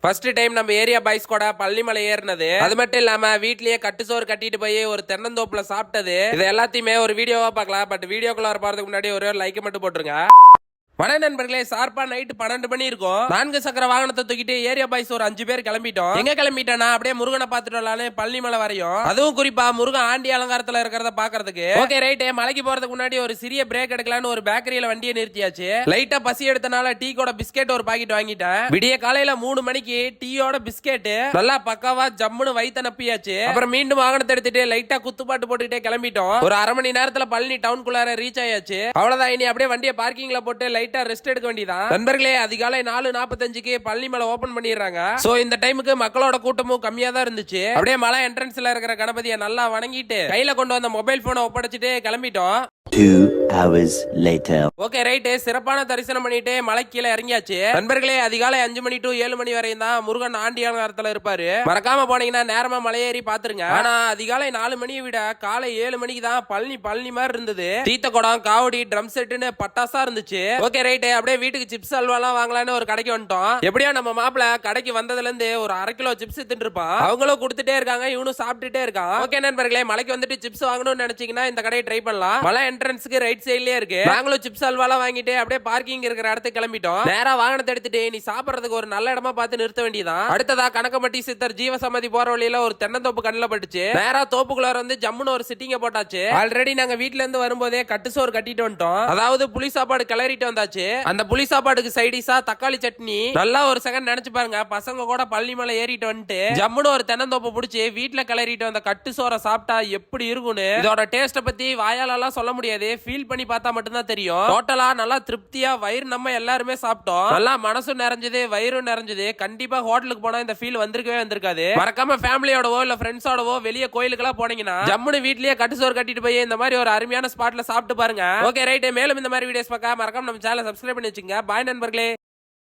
First time நம்ம area boys கூட பள்ளிமலை ஏறினது. அது மட்டும் இல்லாம வீட்லயே கட்டுசோறு கட்டிட்டு போய் ஒரு தென்னந்தோப்புல சாப்பிட்டது. இது எல்லாத்தையுமே ஒரு வீடியோவா பார்க்கலாம். பட் வீடியோக்குள்ள போறதுக்கு முன்னாடி ஒரு லைக் மட்டும் போட்டுருங்க. வணக்கம் நண்பர்களே, ஷார்ப்பா நைட் 12 மணி இருக்கும். 4 சக்கர வாகனத்தை தூக்கிட்டு ஏரியா பாய்ஸ் ஒரு 5 பேர் கிளம்பிட்டோம். எங்க கிளம்பிட்டோம்னா அப்படியே முருகனை பாத்துட்டு வரலான்னு பழனிமலை வரையும், அதுவும் குறிப்பா முருகன் ஆண்டி அலங்காரத்துல இருக்கிறத பாக்குறதுக்கு. ஓகே ரைட், மலைக்கு போறதுக்கு முன்னாடி ஒரு சிறிய பிரேக் எடுக்கலான்னு ஒரு பேக்கரியில வண்டியை நிறுத்தியாச்சு. லைட்டா பசி எடுத்தனால டீ கூட பிஸ்கெட் ஒரு பாக்கெட் வாங்கிட்டேன். விடிய காலையில 3 மணிக்கு டீயோட பிஸ்கெட் நல்லா பக்காவா ஜம்முன்னு வயித்த நப்பியாச்சு. அப்புறம் மீண்டும் வாகனத்தை எடுத்துட்டு லைட்டா குத்துப்பாட்டு போட்டுக்கிட்டே கிளம்பிட்டோம். ஒரு அரை மணி நேரத்துல பழனி டவுனுக்குள்ளார ரீச் ஆயாச்சு. அவ்வளவுதான், இனி அப்படியே வண்டியை பார்க்கிங்ல போட்டு ரெஸ்ட் எடுக்க வேண்டியதான். நண்பர்களே, அதிகாலை 4:45க்கு பழனிமலை ஓபன் பண்ணிடுறாங்க. சோ இந்த டைமுக்கு மக்களோட கூட்டமும் கம்மியா தான் இருந்துச்சு. அப்படியே மலை என்ட்ரன்ஸ்ல இருக்கிற கணபதியை நல்லா வணங்கிட்டு கையில கொண்டு வந்த மொபைல் போனை ஒப்படைச்சிட்டு கிளம்பிட்டோம். 2 hours later. ஓகே ரைட், சிறப்பான தரிசனம் பண்ணிட்டு மலை கீழே இறங்கியாச்சு. நண்பர்களே, அதிகாலை 5 மணி டு 7 மணி வரையும் தான் முருகன் ஆண்டி அலங்காரத்துல இருப்பாரு. மறக்காம போனீங்கன்னா நேரமா மலையேறி பாத்துருங்க. ஆனா அதிகாலை 4 மணியை விட காலை 7 மணிக்கு தான் பழனி மாதிரி இருந்தது. தீத்த குடம், காவடி, ட்ரம் செட்டுன்னு பட்டாசா இருந்துச்சு. ஓகே ரைட், அப்படியே வீட்டுக்கு சிப்ஸ் அல்வாலாம் வாங்கலான்னு ஒரு கடைக்கு வந்துட்டோம். எப்படியோ நம்ம மாப்பிள்ள கடைக்கு வந்ததுல இருந்து ஒரு 1/2 கிலோ சிப்ஸ் தின்னு இருப்பான். அவங்களும் கொடுத்துட்டே இருக்காங்க, இவனும் சாப்பிட்டுட்டே இருக்கான். ஓகே நண்பர்களே, மலைக்கு வந்துட்டு சிப்ஸ் வாங்கணும்னு நினைச்சீங்கன்னா இந்த கடையை ட்ரை பண்ணலாம். மலை என்ட்ரன்ஸ்க்கு ரைட் சைடுலயே இருக்கு. நாங்களும் சிப்ஸ் அல்வாலாம் வாங்கிட்டு அப்படியே பார்க்கிங் இருக்கிற இடத்துக்கு கிளம்பிட்டோம். நேரா வாகனத்தை எடுத்துட்டு நீ சாப்பிடறதுக்கு ஒரு நல்ல இடமா பார்த்து நிறுத்த வேண்டியதான். அடுத்ததா கணக்கம்பட்டி சித்தர் ஜீவசமாதி போற வழியில ஒரு தென்னந்தோப்பு கண்ணுல பட்டுச்சு. நேரா தோப்புக்குள்ள வந்து ஜம்முன்னு ஒரு சிட்டிங்க போட்டாச்சு. ஆல்ரெடி நாங்க வீட்ல இருந்து வரும்போதே கட்டுசோறு கட்டிட்டு வந்துட்டோம். அதாவது புளி சாப்பாடு கிளறிட்டு வந்தாச்சு. அந்த புளி சாப்பாடுக்கு சைடிஸா தக்காளி சட்னி. நல்லா ஒரு செகண்ட் நினைச்சு பாருங்க, பசங்க கூட பழனிமலை ஏறிட்டு வந்துட்டு ஜம்முன்னு ஒரு தென்னந்தோப்பு பிடிச்சி வீட்டுல கிளறிட்டு வந்த கட்டுசோரை சாப்பிட்டா எப்படி இருக்கும்னு இதோட டேஸ்ட பத்தி வாயாலெல்லாம் சொல்ல முடியாது. ஃபீல் பண்ணி பார்த்தா மட்டும் தான் தெரியும். டோட்டலா நல்லா திருப்தியா வயிறு நம்ம எல்லாருமே சாப்பிட்டோம். நல்லா மனசும் நிறைஞ்சது, வயிறும் நிறைஞ்சது. கண்டிப்பா ஹோட்டலுக்கு போனா இந்த ஃபீல் வந்திருக்கவே வந்திருக்காது. மறக்காம ஃபேமிலியோடவோ இல்ல ஃப்ரெண்ட்ஸோடவோ வெளியே கோயிலுக்கெல்லாம் போனீங்கன்னா ஜம்முன்னு வீட்லயே கட்டுசோறு கட்டிட்டு போய் இந்த மாதிரி ஒரு அருமையான ஸ்பாட்ல சாப்பிட்டு பாருங்க. ஓகே ரைட், மேலும் இந்த மாதிரி வீடியோஸ் பார்க்க மறக்காம நம்ம சேனலை சப்ஸ்கிரைப் பண்ணி வச்சுங்க. பாய் நண்பர்களே.